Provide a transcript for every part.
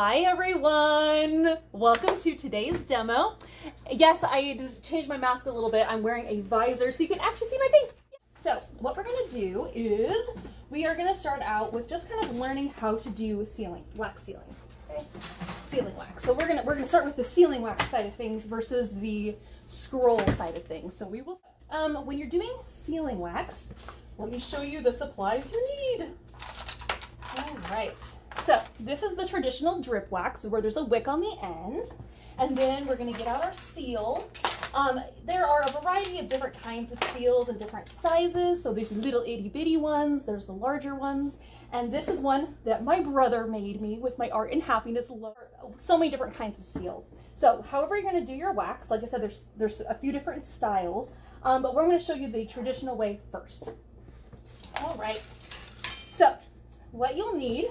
Hi everyone! Welcome to today's demo. Yes, I changed my mask a little bit. I'm wearing a visor so you can actually see my face. So what we're going to do is we are going to start out with just kind of learning how to do wax sealing. Okay? Sealing wax. So we're gonna start with the sealing wax side of things versus the scroll side of things. So we will when you're doing sealing wax, let me show you the supplies you need. All right. So this is the traditional drip wax where there's a wick on the end, and then we're going to get out our seal. There are a variety of different kinds of seals and different sizes. So there's little itty bitty ones, there's the larger ones, and this is one that my brother made me with my Art and Happiness. So many different kinds of seals. So however you're going to do your wax, like I said, there's a few different styles, but we're going to show you the traditional way first. All right. So what you'll need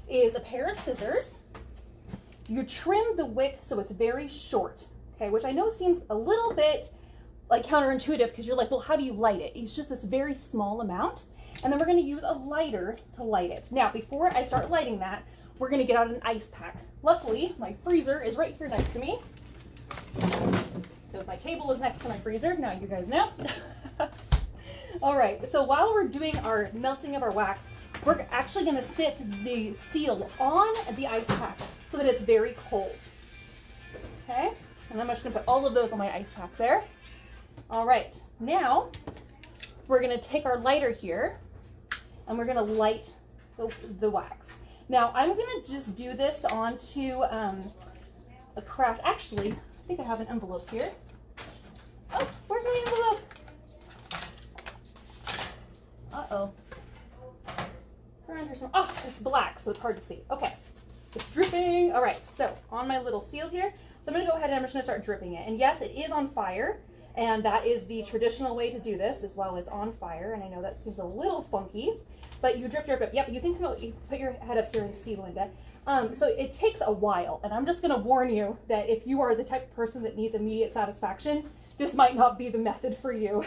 is a pair of scissors. You trim the wick so it's very short, okay, which I know seems a little bit like counterintuitive because you're like, well, how do you light it? It's just this very small amount. And then we're going to use a lighter to light it. Now, before I start lighting that, we're going to get out an ice pack. Luckily, my freezer is right here next to me. Because my table is next to my freezer. Now you guys know. All right, so while we're doing our melting of our wax, we're actually going to sit the seal on the ice pack so that it's very cold. Okay, and I'm just going to put all of those on my ice pack there. All right, now we're going to take our lighter here and we're going to light the wax. Now I'm going to just do this onto a craft. Actually, I think I have an envelope here. Oh, where's my envelope? Uh-oh. Oh, it's black, so it's hard to see. Okay, it's dripping. All right, so on my little seal here, so I'm gonna go ahead and I'm just gonna start dripping it. And yes, it is on fire, and that is the traditional way to do this, is while it's on fire. And I know that seems a little funky, but you drip. Yep, you can you put your head up here and see, Linda. So it takes a while, and I'm just gonna warn you that if you are the type of person that needs immediate satisfaction, this might not be the method for you.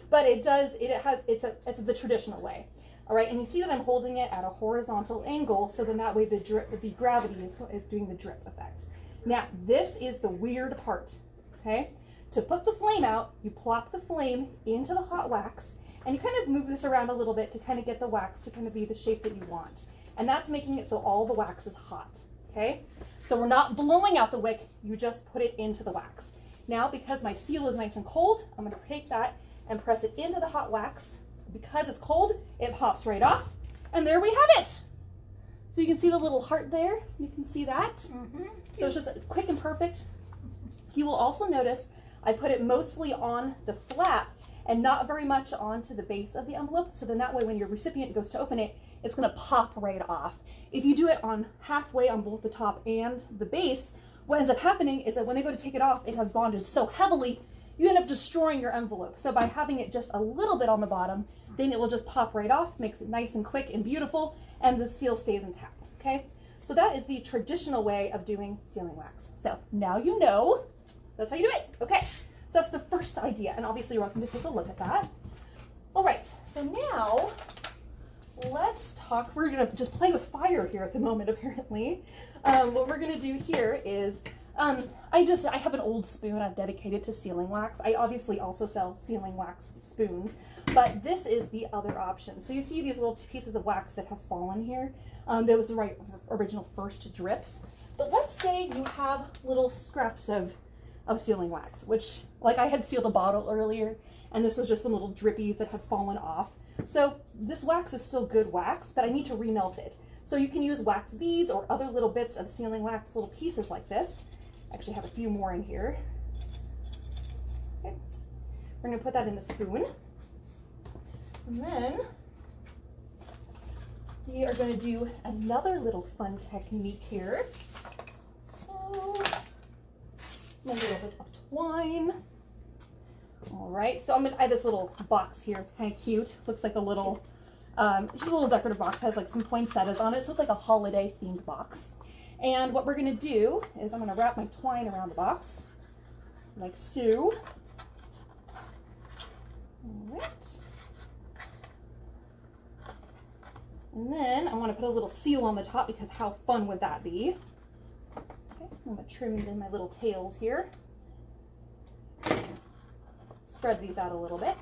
But it's the traditional way. All right, and you see that I'm holding it at a horizontal angle, so then that way the gravity is doing the drip effect. Now, this is the weird part, okay? To put the flame out, you plop the flame into the hot wax, and you kind of move this around a little bit to kind of get the wax to kind of be the shape that you want. And that's making it so all the wax is hot, okay? So we're not blowing out the wick, you just put it into the wax. Now, because my seal is nice and cold, I'm gonna take that and press it into the hot wax. Because it's cold, it pops right off, and there we have it. So you can see the little heart there. You can see that. Mm-hmm. So it's just quick and perfect. You will also notice I put it mostly on the flap and not very much onto the base of the envelope. So then that way when your recipient goes to open it, it's gonna pop right off. If you do it on halfway on both the top and the base, what ends up happening is that when they go to take it off, it has bonded so heavily, you end up destroying your envelope. So by having it just a little bit on the bottom, then it will just pop right off, makes it nice and quick and beautiful, and the seal stays intact, okay? So that is the traditional way of doing sealing wax. So now you know, that's how you do it, okay? So that's the first idea, and obviously you're welcome to take a look at that. All right, so now let's talk, we're gonna just play with fire here at the moment, apparently. What we're gonna do here is, I have an old spoon I've dedicated to sealing wax. I obviously also sell sealing wax spoons, but this is the other option. So you see these little pieces of wax that have fallen here. Those are original first drips. But let's say you have little scraps of sealing wax, which, like I had sealed a bottle earlier, and this was just some little drippies that had fallen off. So this wax is still good wax, but I need to remelt it. So you can use wax beads or other little bits of sealing wax, little pieces like this. Actually have a few more in here. Okay. We're gonna put that in the spoon. And then we are gonna do another little fun technique here. So, a little bit of twine. All right, so I have this little box here. It's kind of cute. Looks like a little, just a little decorative box. It has like some poinsettias on it. So it's like a holiday themed box. And what we're gonna do is I'm gonna wrap my twine around the box, like so. All right. And then I want to put a little seal on the top because how fun would that be? Okay, I'm going to trim in my little tails here. Spread these out a little bit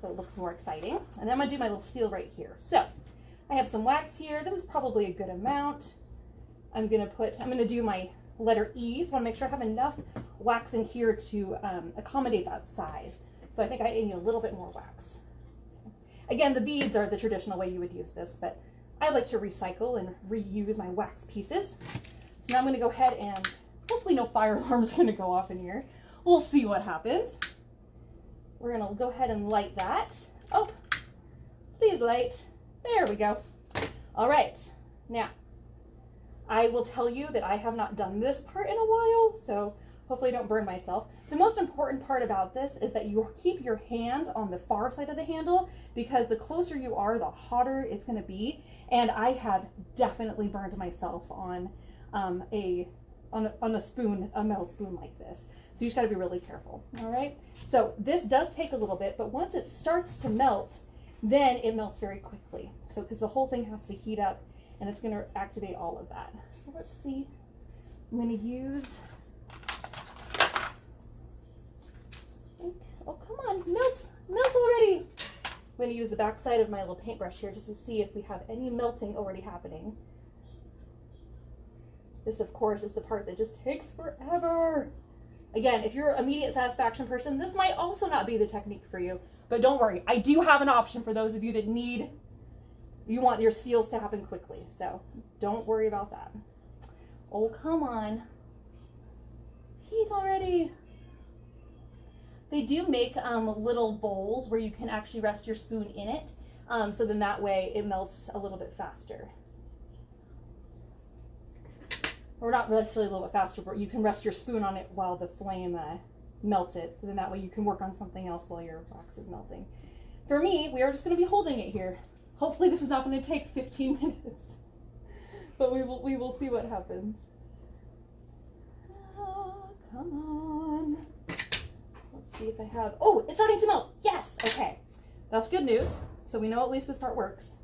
so it looks more exciting. And then I'm going to do my little seal right here. So I have some wax here. This is probably a good amount. I'm going to do my letter E. So I want to make sure I have enough wax in here to accommodate that size. So I think I need a little bit more wax. Again, the beads are the traditional way you would use this, but I like to recycle and reuse my wax pieces. So now I'm going to go ahead and hopefully no fire alarms are going to go off in here. We'll see what happens. We're going to go ahead and light that. Oh, please light. There we go. All right. Now, I will tell you that I have not done this part in a while, so hopefully I don't burn myself. The most important part about this is that you keep your hand on the far side of the handle, because the closer you are, the hotter it's going to be. And I have definitely burned myself on a spoon, a metal spoon like this. So you just got to be really careful. All right. So this does take a little bit, but once it starts to melt, then it melts very quickly. So because the whole thing has to heat up, and it's going to activate all of that. So let's see. I'm going to use. Oh, come on, melt already. I'm going to use the back side of my little paintbrush here just to see if we have any melting already happening. This, of course, is the part that just takes forever. Again, if you're an immediate satisfaction person, this might also not be the technique for you, but don't worry. I do have an option for those of you that you want your seals to happen quickly, so don't worry about that. Oh, come on. Heat already. They do make little bowls where you can actually rest your spoon in it, so then that way it melts a little bit faster. Or not necessarily a little bit faster, but you can rest your spoon on it while the flame melts it, so then that way you can work on something else while your wax is melting. For me, we are just going to be holding it here. Hopefully this is not going to take 15 minutes, but we will see what happens. Oh, come on. Let's see if I have, oh, it's starting to melt. Yes, okay. That's good news. So we know at least this part works.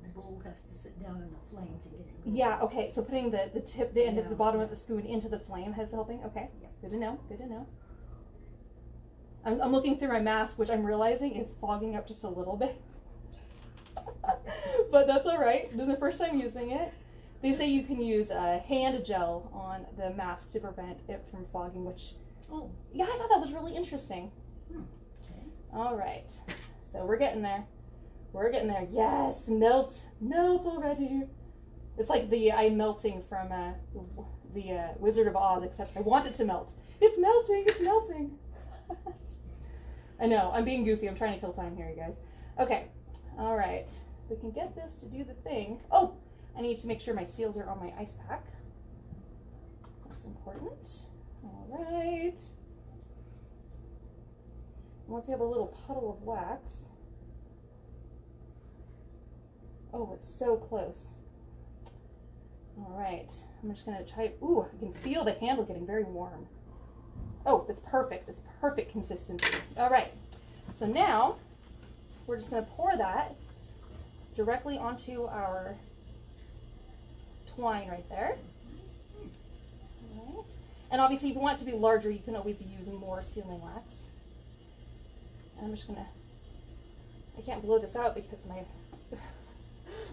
The bowl has to sit down in the flame to get it. Yeah, okay, so putting the end of the bottom of the spoon into the flame is helping? Okay, good to know, good to know. I'm looking through my mask, which I'm realizing is fogging up just a little bit. But that's all right. This is the first time using it. They say you can use hand gel on the mask to prevent it from fogging, which, oh, yeah, I thought that was really interesting. Okay. All right, so we're getting there. We're getting there. Yes, melts already. It's like I'm melting from the Wizard of Oz, except I want it to melt. It's melting, it's melting. I know, I'm being goofy. I'm trying to kill time here, you guys. Okay, all right. We can get this to do the thing. Oh, I need to make sure my seals are on my ice pack. That's important. All right. Once you have a little puddle of wax. Oh, it's so close. All right, I'm just gonna try, ooh, I can feel the handle getting very warm. Oh, it's perfect consistency. All right, so now we're just gonna pour that directly onto our twine right there. All right, and obviously if you want it to be larger, you can always use more sealing wax. And I'm just gonna, I can't blow this out because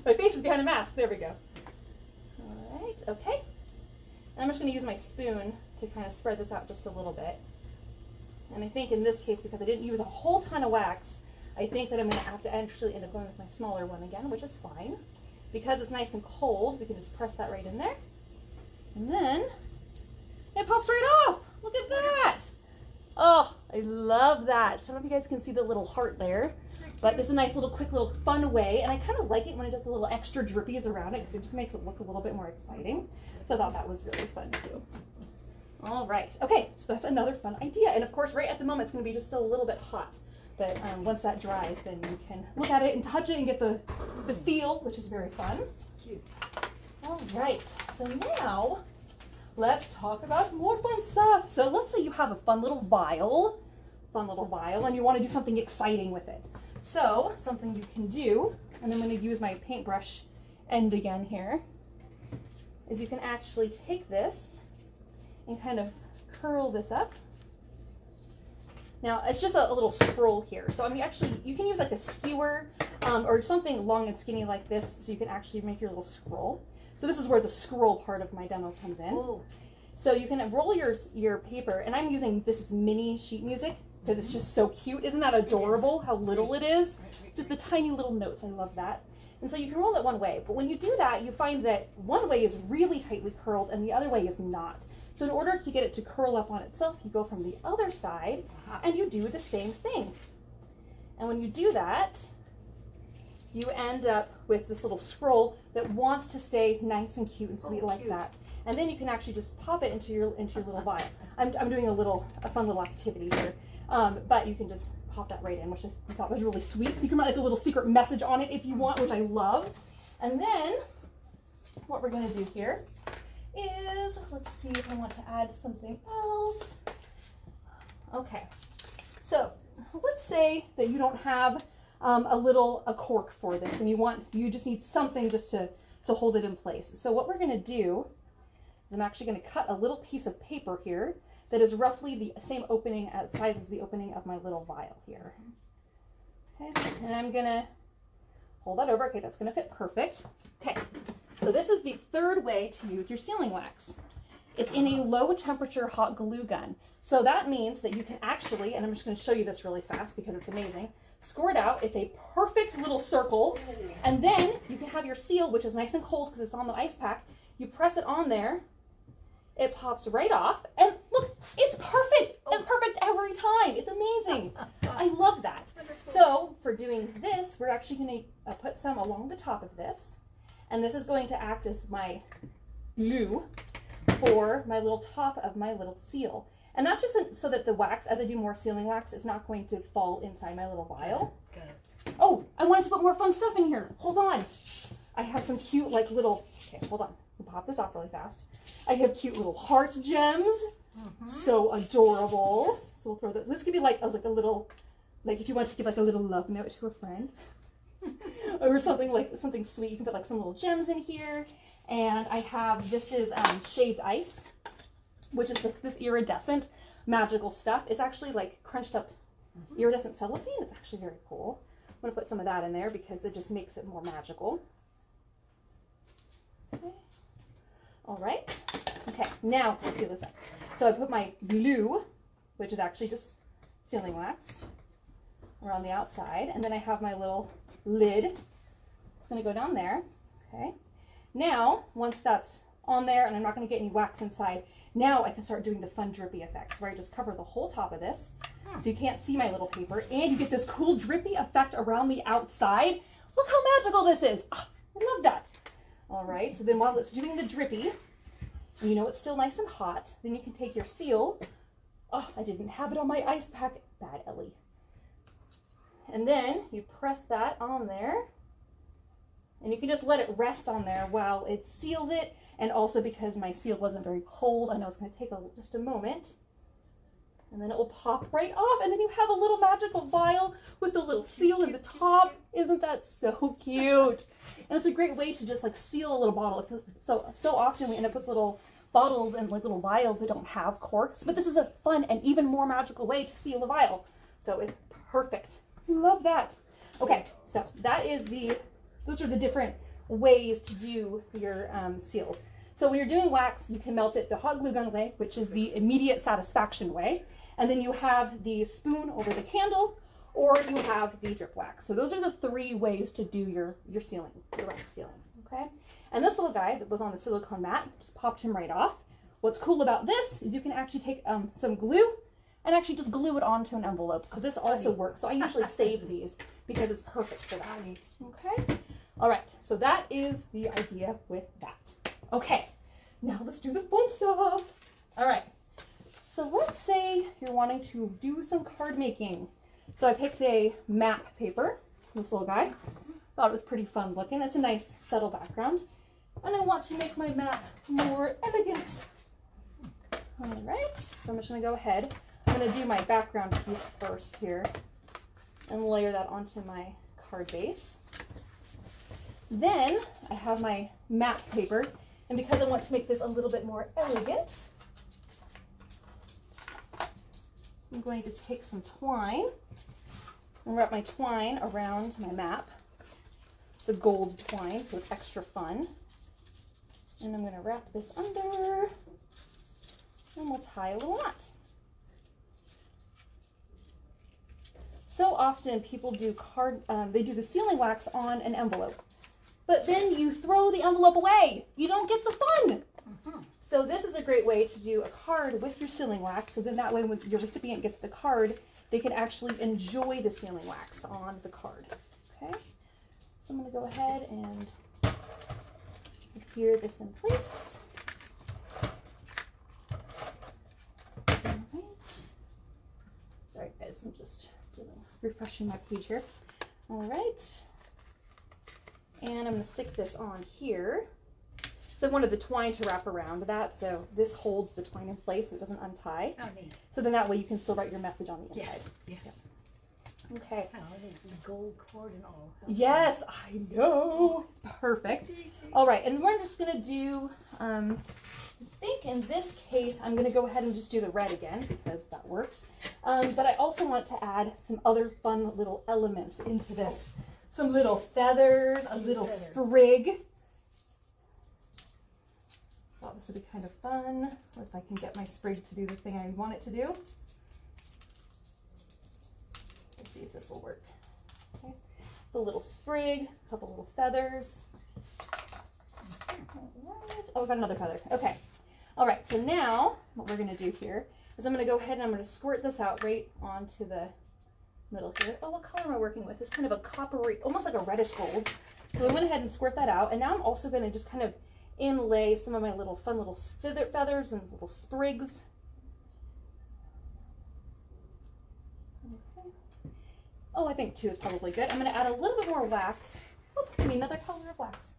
my face is behind a mask. There we go. All right, okay. And I'm just going to use my spoon to kind of spread this out just a little bit. And I think in this case, because I didn't use a whole ton of wax, I think that I'm going to have to actually end up going with my smaller one again, which is fine. Because it's nice and cold, we can just press that right in there. And then it pops right off. Look at that. Oh, I love that. So I don't know if you guys can see the little heart there. But it's a nice little quick little fun way, and I kind of like it when it does a little extra drippies around it because it just makes it look a little bit more exciting. So I thought that was really fun too. All right, okay, so that's another fun idea. And of course, right at the moment, it's going to be just a little bit hot. But once that dries, then you can look at it and touch it and get the feel, which is very fun. Cute. All right, so now let's talk about more fun stuff. So let's say you have a fun little vial, and you want to do something exciting with it. So something you can do, and I'm going to use my paintbrush end again here, is you can actually take this and kind of curl this up. Now it's just a little scroll here. So I mean, actually you can use like a skewer or something long and skinny like this so you can actually make your little scroll. So this is where the scroll part of my demo comes in. Oh. So you can roll your paper, and I'm using, this is mini sheet music because it's just so cute. Isn't that adorable how little it is? Just the tiny little notes, I love that. And so you can roll it one way, but when you do that, you find that one way is really tightly curled and the other way is not. So in order to get it to curl up on itself, you go from the other side and you do the same thing. And when you do that, you end up with this little scroll that wants to stay nice and cute and sweet like that. And then you can actually just pop it into your little vial. I'm doing a fun little activity here, but you can just pop that right in, which I thought was really sweet. So you can write like a little secret message on it if you want, which I love. And then what we're going to do here is, let's see if I want to add something else. Okay, so let's say that you don't have a cork for this, and you just need something just to hold it in place. So what we're going to do is I'm actually going to cut a little piece of paper here that is roughly the same size as the opening of my little vial here. Okay, and I'm going to hold that over. Okay, that's going to fit perfect. Okay, so this is the third way to use your sealing wax. It's in a low temperature hot glue gun. So that means that you can actually, and I'm just going to show you this really fast because it's amazing, score it out. It's a perfect little circle. And then you can have your seal, which is nice and cold because it's on the ice pack. You press it on there. It pops right off, and look, it's perfect. It's perfect every time. It's amazing. I love that. So for doing this, we're actually going to put some along the top of this, and this is going to act as my glue for my little top of my little seal. And that's just so that the wax, as I do more sealing wax, is not going to fall inside my little vial. Oh, I wanted to put more fun stuff in here. Hold on. I have some cute like little, okay, hold on. We'll pop this off really fast. I have cute little heart gems. So adorable. Yes. So we'll throw this. This could be like a little, like if you want to give like a little love note to a friend. Or something sweet. You can put like some little gems in here. And I have, this is shaved ice, which is this iridescent magical stuff. It's actually like crunched up iridescent cellophane. It's actually very cool. I'm going to put some of that in there because it just makes it more magical. Okay. All right. Okay, now let's seal this up. So I put my glue, which is actually just sealing wax, around the outside. And then I have my little lid. It's going to go down there. Okay. Now, once that's on there and I'm not going to get any wax inside, now I can start doing the fun drippy effects where I just cover the whole top of this so you can't see my little paper, and you get this cool drippy effect around the outside. Look how magical this is. Oh, I love that. All right, so then while it's doing the drippy, you know it's still nice and hot, then you can take your seal. Oh, I didn't have it on my ice pack. Bad Ellie. And then you press that on there, and you can just let it rest on there while it seals it. And also because my seal wasn't very cold, I know it's going to take just a moment. And then it will pop right off, and then you have a little magical vial with the little seal in the top. Isn't that so cute? And it's a great way to just like seal a little bottle. Because so often we end up with little bottles and like little vials that don't have corks, but this is a fun and even more magical way to seal a vial. So it's perfect. Love that. Okay, so that is those are the different ways to do your seals. So when you're doing wax, you can melt it the hot glue gun way, which is the immediate satisfaction way. And then you have the spoon over the candle, or you have the drip wax. So those are the three ways to do your sealing, your wax sealing, okay? And this little guy that was on the silicone mat, just popped him right off. What's cool about this is you can actually take some glue and actually just glue it onto an envelope. So this also works. So I usually save these because it's perfect for that, okay? All right, so that is the idea with that. Okay, now let's do the fun stuff. All right, so let's say you're wanting to do some card making. So I picked a map paper, this little guy. Thought it was pretty fun looking. It's a nice subtle background. And I want to make my map more elegant. All right, so I'm just gonna go ahead. I'm gonna do my background piece first here. and layer that onto my card base. Then I have my map paper, and because I want to make this a little bit more elegant, I'm going to take some twine and wrap my twine around my map. It's a gold twine, so it's extra fun. And I'm going to wrap this under, and we'll tie a little knot. So often people do they do the sealing wax on an envelope, but then you throw the envelope away. You don't get the fun. So this is a great way to do a card with your sealing wax, so then that way when your recipient gets the card, they can actually enjoy the sealing wax on the card. Okay, so I'm going to go ahead and adhere this in place. All right. Sorry guys, I'm just refreshing my page here. All right. And I'm going to stick this on here. So I wanted the twine to wrap around that, so this holds the twine in place so it doesn't untie. Oh, neat. So then that way you can still write your message on the inside. Yes. Yep. Okay. Oh, the gold cord and all. Yes, I know. It's perfect. All right, and we're just going to do, I think in this case, I'm going to go ahead and just do the red again because that works. But I also want to add some other fun little elements into this. Some little feathers, a little sprig. Thought this would be kind of fun, if I can get my sprig to do the thing I want it to do. Let's see if this will work. Okay. The little sprig, a couple little feathers. All right. Oh, we got another feather. Okay. All right, so now what we're going to do here is I'm going to go ahead and I'm going to squirt this out right onto the middle here. Oh, what color am I working with? It's kind of a coppery, almost like a reddish gold. So I went ahead and squirt that out, and now I'm also going to just kind of inlay some of my little fun little feathers and little sprigs. Okay. Oh, I think 2 is probably good. I'm going to add a little bit more wax. Oh, give me another color of wax.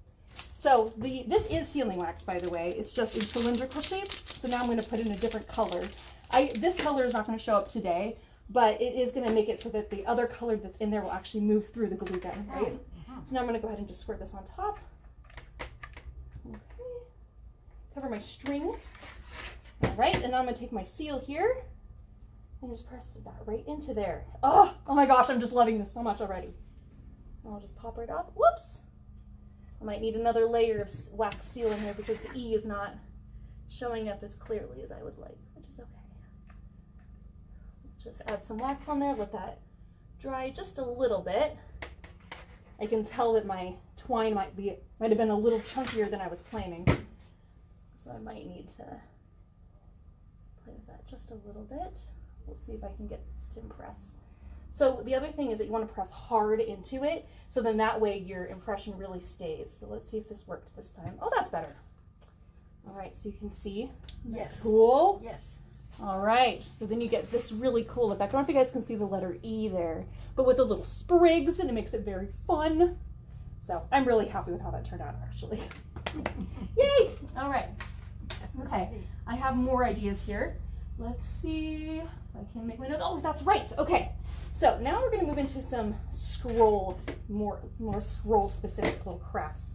So this is sealing wax, by the way. It's just in cylindrical shape. So now I'm going to put in a different color. This color is not going to show up today, but it is going to make it so that the other color that's in there will actually move through the glue gun, right? So now I'm going to go ahead and just squirt this on top. Okay. Cover my string. All right, and now I'm going to take my seal here and just press that right into there. Oh my gosh, I'm just loving this so much already. And I'll just pop right off. Whoops. I might need another layer of wax seal in there because the E is not showing up as clearly as I would like, which is okay. Just add some wax on there, let that dry just a little bit. I can tell that my twine might have been a little chunkier than I was planning. So I might need to play with that just a little bit. We'll see if I can get this to impress. So the other thing is that you want to press hard into it, so then that way your impression really stays. So let's see if this worked this time. Oh, that's better. All right, so you can see. Yes. Cool. Yes. All right, so then you get this really cool effect. I don't know if you guys can see the letter E there, but with the little sprigs, and it makes it very fun. So I'm really happy with how that turned out, actually. Yay! All right. Okay, I have more ideas here. Let's see if I can make my notes. Oh, that's right. Okay, so now we're going to move into some more scroll-specific little crafts.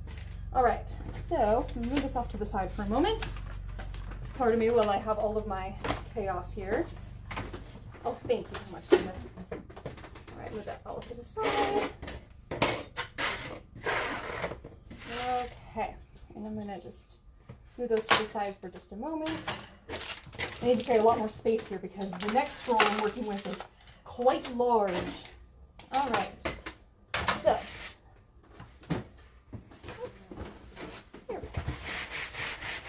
All right, so I'm going to move this off to the side for a moment. Pardon me while I have all of my chaos here. Oh, thank you so much, Linda. All right, move that all to the side. Okay, and I'm going to just move those to the side for just a moment. I need to create a lot more space here because the next scroll I'm working with is quite large. All right, so here we go.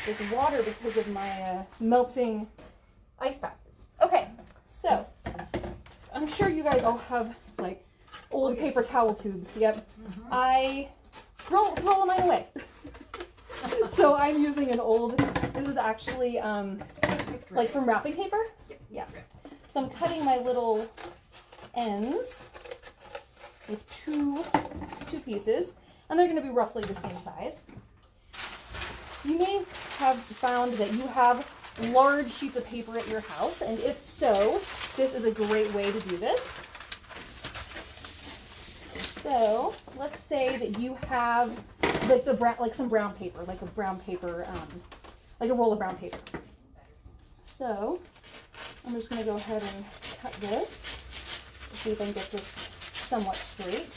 There's water because of my melting ice pack. Okay, so I'm sure you guys all have like old paper towel tubes. Yep, I throw all mine away. So I'm using an old. This is actually like from wrapping paper. Yeah. So I'm cutting my little ends with two pieces, and they're going to be roughly the same size. You may have found that you have large sheets of paper at your house, and if so, this is a great way to do this. So let's say that you have like the brown, like some brown paper, like a brown paper, like a roll of brown paper. So I'm just going to go ahead and cut this. See if I can get this somewhat straight.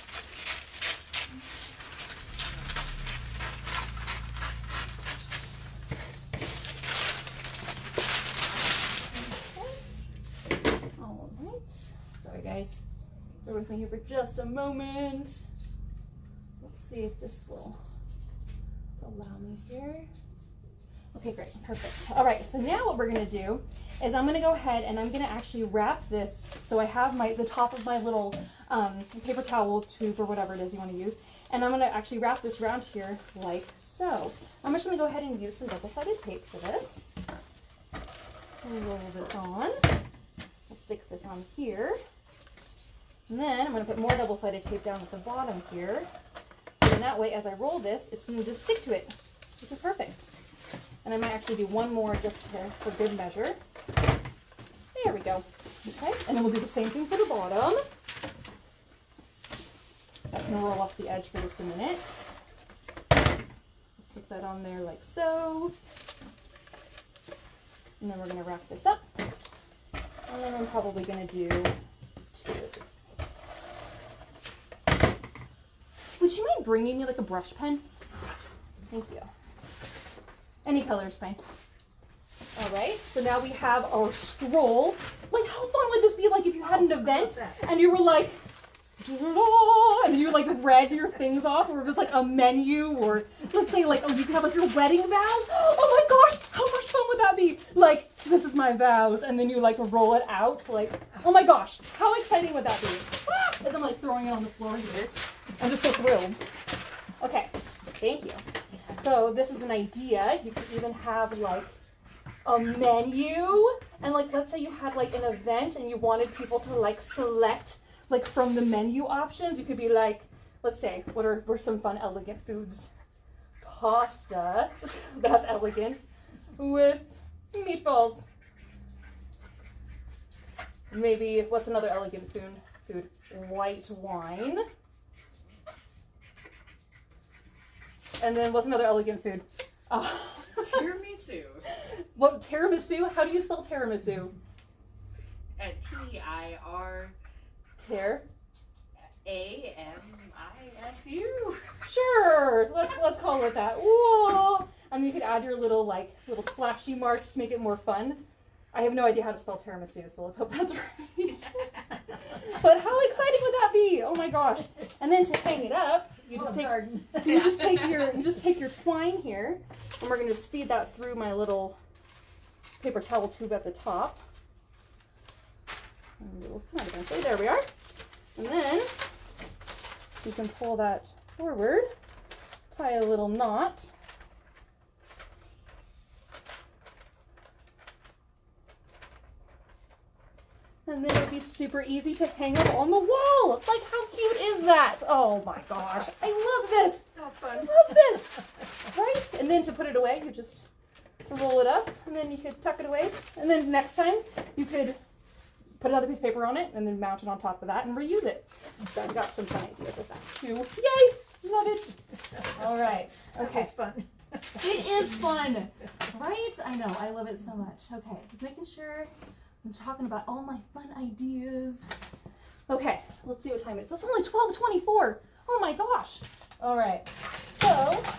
All right. Sorry guys. Bear with me here for just a moment. Let's see if this will allow me here. Okay, great, perfect. All right, so now what we're gonna do is I'm gonna go ahead and I'm gonna actually wrap this, so I have the top of my little paper towel tube or whatever it is you wanna use, and I'm gonna actually wrap this around here like so. I'm just gonna go ahead and use some double-sided tape for this. Roll this on. I'll stick this on here. And then I'm gonna put more double-sided tape down at the bottom here. So then that way, as I roll this, it's gonna just stick to it, which is perfect. And I might actually do one more just for good measure. There we go. Okay, and then we'll do the same thing for the bottom. I can roll off the edge for just a minute. Stick that on there like so. And then we're gonna wrap this up. And then I'm probably gonna do 2 of these. Would you mind bringing me like a brush pen? Thank you. Any color is fine. All right, so now we have our scroll. Like, how fun would this be like if you had an event and you were like, and you like read your things off, or it was like a menu, or let's say like, oh, you could have like your wedding vows. Oh my gosh, how much fun would that be? Like, this is my vows, and then you like roll it out. Like, oh my gosh, how exciting would that be? As I'm like throwing it on the floor here. I'm just so thrilled. Okay, thank you. So this is an idea. You could even have like a menu, and like let's say you had like an event and you wanted people to like select like from the menu options. You could be like, let's say, what are some fun elegant foods? Pasta, that's elegant, with meatballs. Maybe, what's another elegant food? White wine. And then what's another elegant food? Tiramisu. What, tiramisu? How do you spell tiramisu? T-I-R. Tear? A-M-I-S-U. Sure. Let's call it that. Whoa. And you could add your little splashy marks to make it more fun. I have no idea how to spell tiramisu, so let's hope that's right. But how exciting would that be? Oh my gosh. And then to hang it up, you just take your twine here, and we're going to just feed that through my little paper towel tube at the top. And we'll come out eventually. There we are. And then you can pull that forward, tie a little knot. And then it'll be super easy to hang up on the wall. Like, how cute is that? Oh my gosh, I love this. How fun. I love this. Right? And then to put it away, you just roll it up, and then you could tuck it away. And then next time, you could put another piece of paper on it, and then mount it on top of that and reuse it. So I've got some fun ideas with that too. Yay! Love it. All right. Okay. It's fun. It is fun, right? I know. I love it so much. Okay. Just making sure I'm talking about all my fun ideas. Okay. Let's see what time it is. It's only 12:24. Oh my gosh. All right. So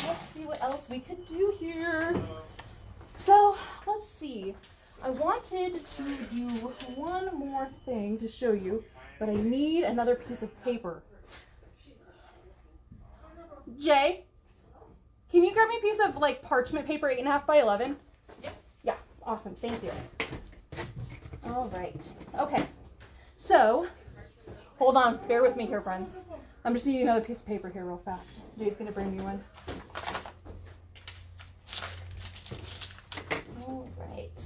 let's see what else we could do here. So let's see. I wanted to do one more thing to show you, but I need another piece of paper. Jay, can you grab me a piece of like parchment paper 8.5 by 11? Yep. Yeah, awesome, thank you. All right, okay. So, hold on, bear with me here, friends. I'm just needing another piece of paper here real fast. Jay's gonna bring me one. All right.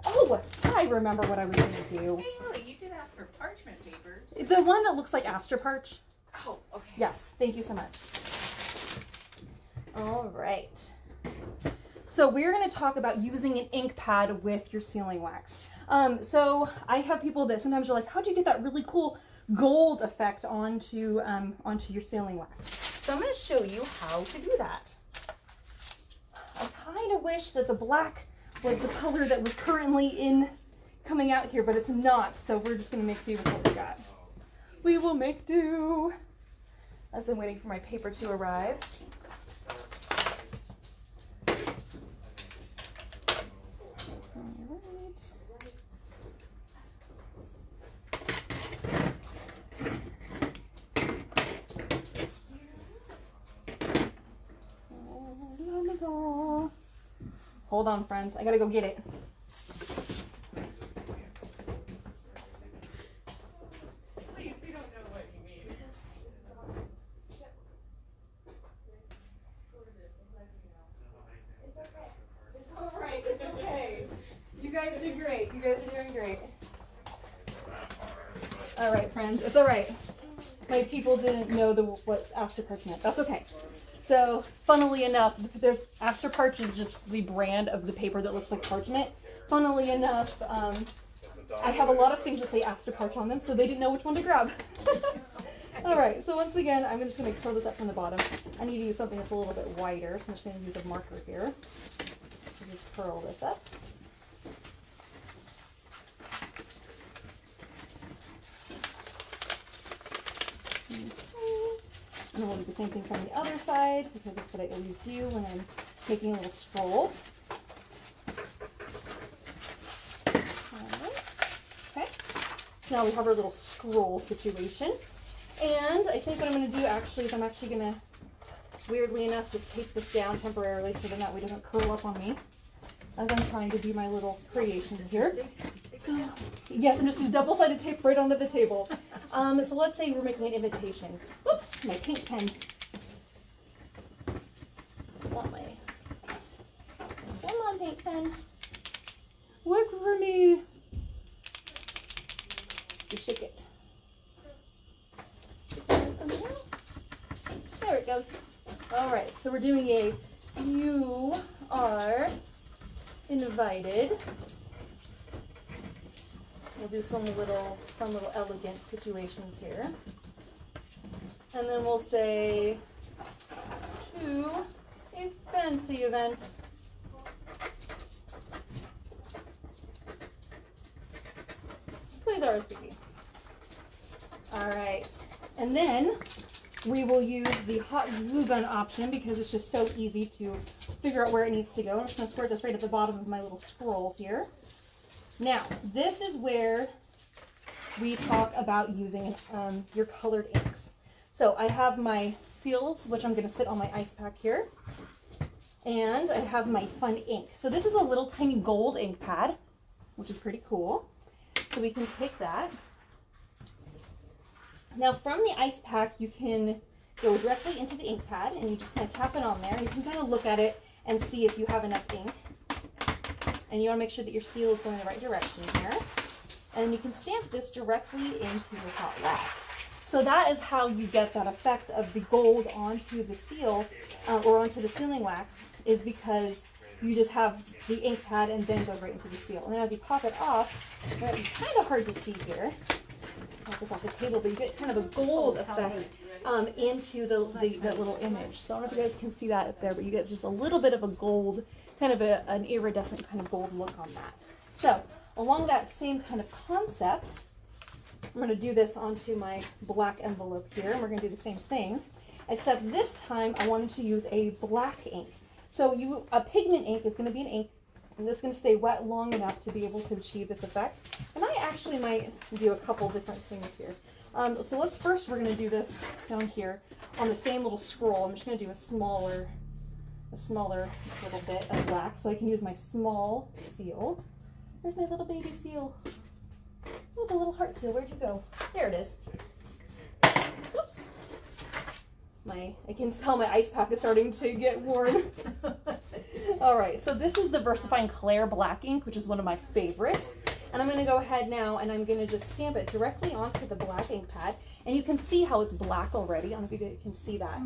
Oh, I remember what I was gonna do. Hey, Lily, you did ask for parchment paper. The one that looks like Astroparch. Oh, okay. Yes, thank you so much. All right. So we're going to talk about using an ink pad with your sealing wax. So I have people that sometimes are like, how'd you get that really cool gold effect onto your sealing wax. So I'm going to show you how to do that. I kind of wish that the black was the color that was currently coming out here, but it's not. So we're just going to make do with what we got. We will make do. As I'm waiting for my paper to arrive. Hold on, friends. I gotta go get it. Please, we don't know what you mean. It's okay. It's all right. It's okay. You guys did great. You guys are doing great. All right, friends. It's all right. My people didn't know what Astroparch meant. That's okay. So, funnily enough, there's Astroparch is just the brand of the paper that looks like parchment. Funnily enough, I have a lot of things that say Astroparch on them, so they didn't know which one to grab. All right, so once again, I'm just going to curl this up from the bottom. I need to use something that's a little bit wider, so I'm just going to use a marker here. Just curl this up. And we'll do the same thing from the other side, because that's what I always do when I'm making a little scroll. Alright, okay. So now we have our little scroll situation. And I think what I'm going to do actually is I'm actually going to, weirdly enough, just tape this down temporarily so that way it doesn't curl up on me as I'm trying to do my little creations here. So, yes, I'm just going to double-sided tape right onto the table. So let's say we're making an invitation. Oops, my paint pen. Come on, paint pen. Work for me. You shake it. There it goes. All right, so we're doing a you are invited. We'll do some fun little elegant situations here. And then we'll say to a fancy event. Please RSVP. All right. And then we will use the hot glue gun option because it's just so easy to figure out where it needs to go. I'm just going to squirt this right at the bottom of my little scroll here. Now, this is where we talk about using your colored inks. So I have my seals, which I'm going to sit on my ice pack here. And I have my fun ink. So this is a little tiny gold ink pad, which is pretty cool. So we can take that. Now from the ice pack, you can go directly into the ink pad and you just kind of tap it on there. You can kind of look at it and see if you have enough ink. And you want to make sure that your seal is going the right direction here. And you can stamp this directly into your hot wax. So that is how you get that effect of the gold onto the seal or onto the sealing wax, is because you just have the ink pad and then go right into the seal. And then as you pop it off, it's kind of hard to see here. Pop this off the table, but you get kind of a gold effect into that little image. So I don't know if you guys can see that up there, but you get just a little bit of a gold, kind of an iridescent kind of gold look on that. So along that same kind of concept, I'm going to do this onto my black envelope here, and we're going to do the same thing, except this time I wanted to use a black ink. So a pigment ink is going to be an ink, and it's going to stay wet long enough to be able to achieve this effect. And I actually might do a couple different things here. So we're going to do this down here on the same little scroll. I'm just going to do a smaller little bit of black, so I can use my small seal. Where's my little baby seal? Oh, the little heart seal, where'd you go? There it is. Oops. I can tell my ice pack is starting to get warm. All right, so this is the VersaFine Clair black ink, which is one of my favorites. And I'm gonna go ahead now and I'm gonna just stamp it directly onto the black ink pad. And you can see how it's black already. I don't know if you can see that.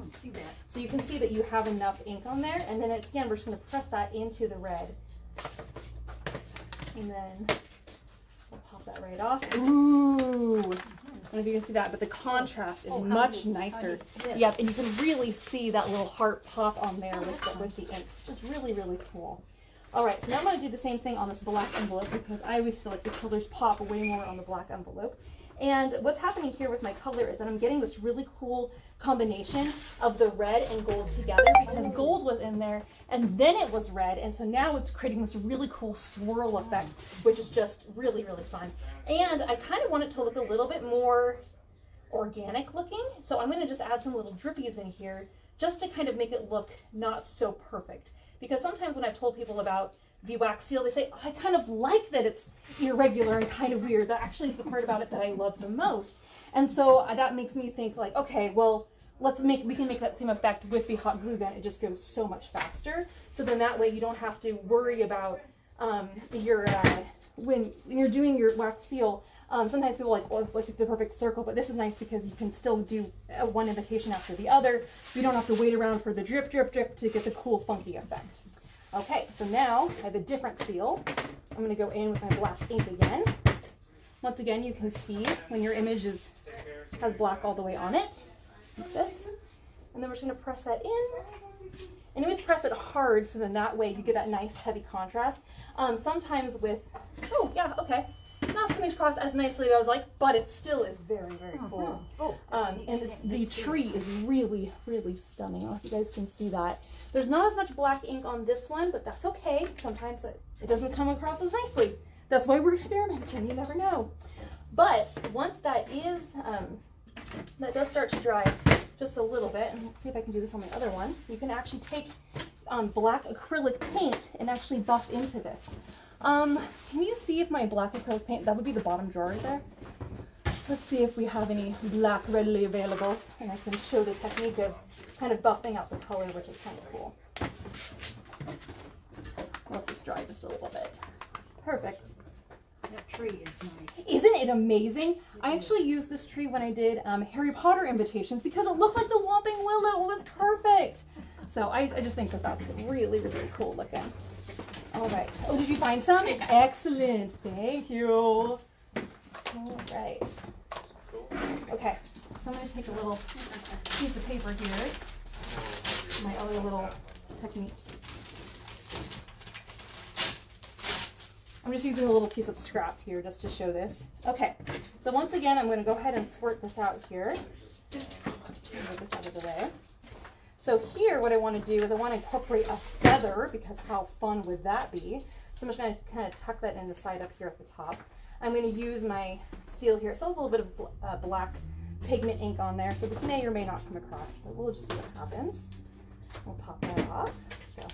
So you can see that you have enough ink on there. And then again, we're just gonna press that into the red. And then I'll pop that right off. Ooh, don't know if you can see that, but the contrast is Oh, much honey, nicer. yes. Yep, and you can really see that little heart pop on there with the ink. Just really, really cool. All right, so now I'm going to do the same thing on this black envelope because I always feel like the colors pop way more on the black envelope. And what's happening here with my color is that I'm getting this really cool combination of the red and gold together because gold was in there and then it was red, and so now it's creating this really cool swirl effect, which is just really, really fun. And I kind of want it to look a little bit more organic looking, so I'm going to just add some little drippies in here just to kind of make it look not so perfect. Because sometimes when I've told people about the wax seal, they say, oh, I kind of like that it's irregular and kind of weird. That actually is the part about it that I love the most. And so that makes me think like, okay, well, we can make that same effect with the hot glue gun. It just goes so much faster. So then that way you don't have to worry about when you're doing your wax seal. Sometimes people are like, oh, like the perfect circle, but this is nice because you can still do one invitation after the other. You don't have to wait around for the drip, drip, drip to get the cool funky effect. Okay, so now I have a different seal. I'm going to go in with my black ink again. Once again, you can see when your image has black all the way on it, like this. And then we're just going to press that in. And always press it hard so then that way you get that nice heavy contrast. Sometimes with, oh yeah, okay. Not coming across as nicely as I was like, but it still is very, very cool. And the tree is really, really stunning. I don't know if you guys can see that. There's not as much black ink on this one, but that's okay. Sometimes it doesn't come across as nicely. That's why we're experimenting. You never know. But once that does start to dry just a little bit, and let's see if I can do this on my other one. You can actually take black acrylic paint and actually buff into this. Can you see if my black acrylic paint, that would be the bottom drawer right there. Let's see if we have any black readily available, and I can show the technique of kind of buffing out the color, which is kind of cool. I'll let this dry just a little bit. Perfect. That tree is nice. Isn't it amazing? I actually used this tree when I did Harry Potter invitations because it looked like the Whomping Willow. It was perfect. So I just think that that's really, really cool looking. All right. Oh, did you find some? Excellent. Thank you. All right. Okay. So I'm going to take a little piece of paper here. My other little technique. I'm just using a little piece of scrap here just to show this. Okay. So once again, I'm going to go ahead and squirt this out here. Move this out of the way. So here, what I want to do is I want to incorporate a feather, because how fun would that be? So I'm just going to kind of tuck that in the side up here at the top. I'm going to use my seal here. It still has a little bit of black pigment ink on there, so this may or may not come across, but we'll just see what happens. We'll pop that off. So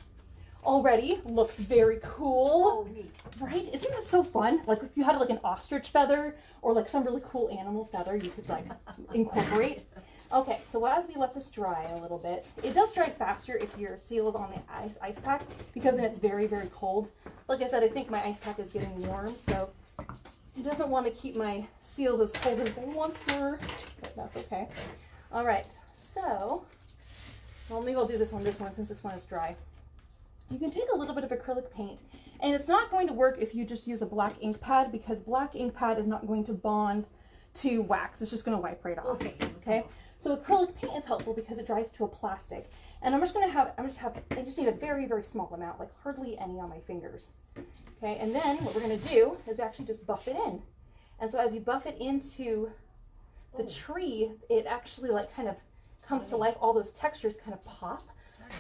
already looks very cool. Oh, neat. Right? Isn't that so fun? Like if you had like an ostrich feather or like some really cool animal feather you could like incorporate. Okay, so as we let this dry a little bit, it does dry faster if your seal is on the ice pack because then it's very, very cold. Like I said, I think my ice pack is getting warm, so it doesn't want to keep my seals as cold as they once were, but that's okay. All right, so, well, maybe I'll do this one since this one is dry. You can take a little bit of acrylic paint, and it's not going to work if you just use a black ink pad because black ink pad is not going to bond to wax. It's just going to wipe right off. Okay. So acrylic paint is helpful because it dries to a plastic. And I just need a very, very small amount, like hardly any on my fingers. Okay, and then what we're gonna do is we actually just buff it in. And so as you buff it into the tree, it actually like kind of comes to life. All those textures kind of pop,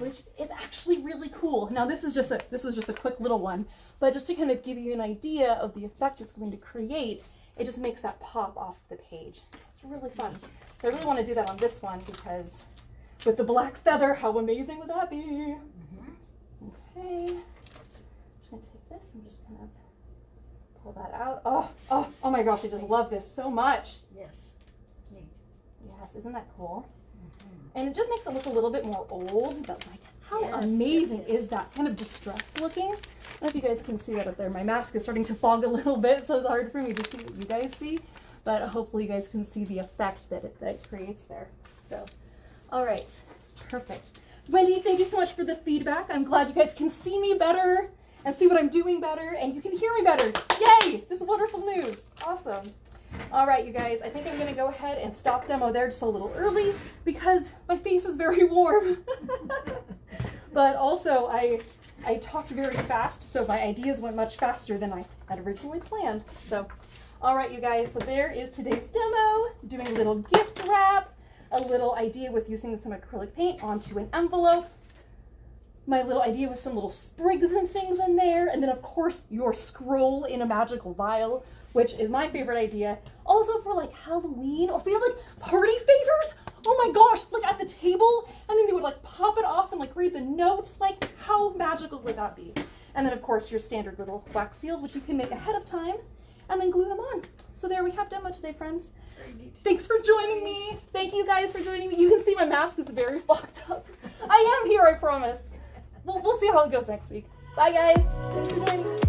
which is actually really cool. Now this was just a quick little one, but just to kind of give you an idea of the effect it's going to create, it just makes that pop off the page. It's really fun. So I really want to do that on this one because with the black feather, how amazing would that be? Okay. I'm just going to take this and just kind of pull that out. Oh my gosh, I just love this so much. Yes. Neat. Yes, isn't that cool? And it just makes it look a little bit more old, but like how Yes, amazing yes, yes. is that? Kind of distressed looking. I don't know if you guys can see that up there. My mask is starting to fog a little bit, so it's hard for me to see what you guys see. But hopefully you guys can see the effect that it creates there. So, all right, perfect. Wendy, thank you so much for the feedback. I'm glad you guys can see me better and see what I'm doing better, and you can hear me better. Yay! This is wonderful news. Awesome. All right, you guys, I think I'm gonna go ahead and stop demo there just a little early because my face is very warm. But also I talked very fast, so my ideas went much faster than I had originally planned. So, all right, you guys, so there is today's demo, doing a little gift wrap, a little idea with using some acrylic paint onto an envelope, my little idea with some little sprigs and things in there, and then of course your scroll in a magical vial, which is my favorite idea. Also for like Halloween, or if we have like party favors, oh my gosh, like at the table, and then they would like pop it off and like read the note, like how magical would that be? And then of course your standard little wax seals, which you can make ahead of time, and then glue them on. So there we have demo today, friends. Thanks for joining me. Thank you guys for joining me. You can see my mask is very fogged up. I am here, I promise. We'll see how it goes next week. Bye guys. Thanks for joining me.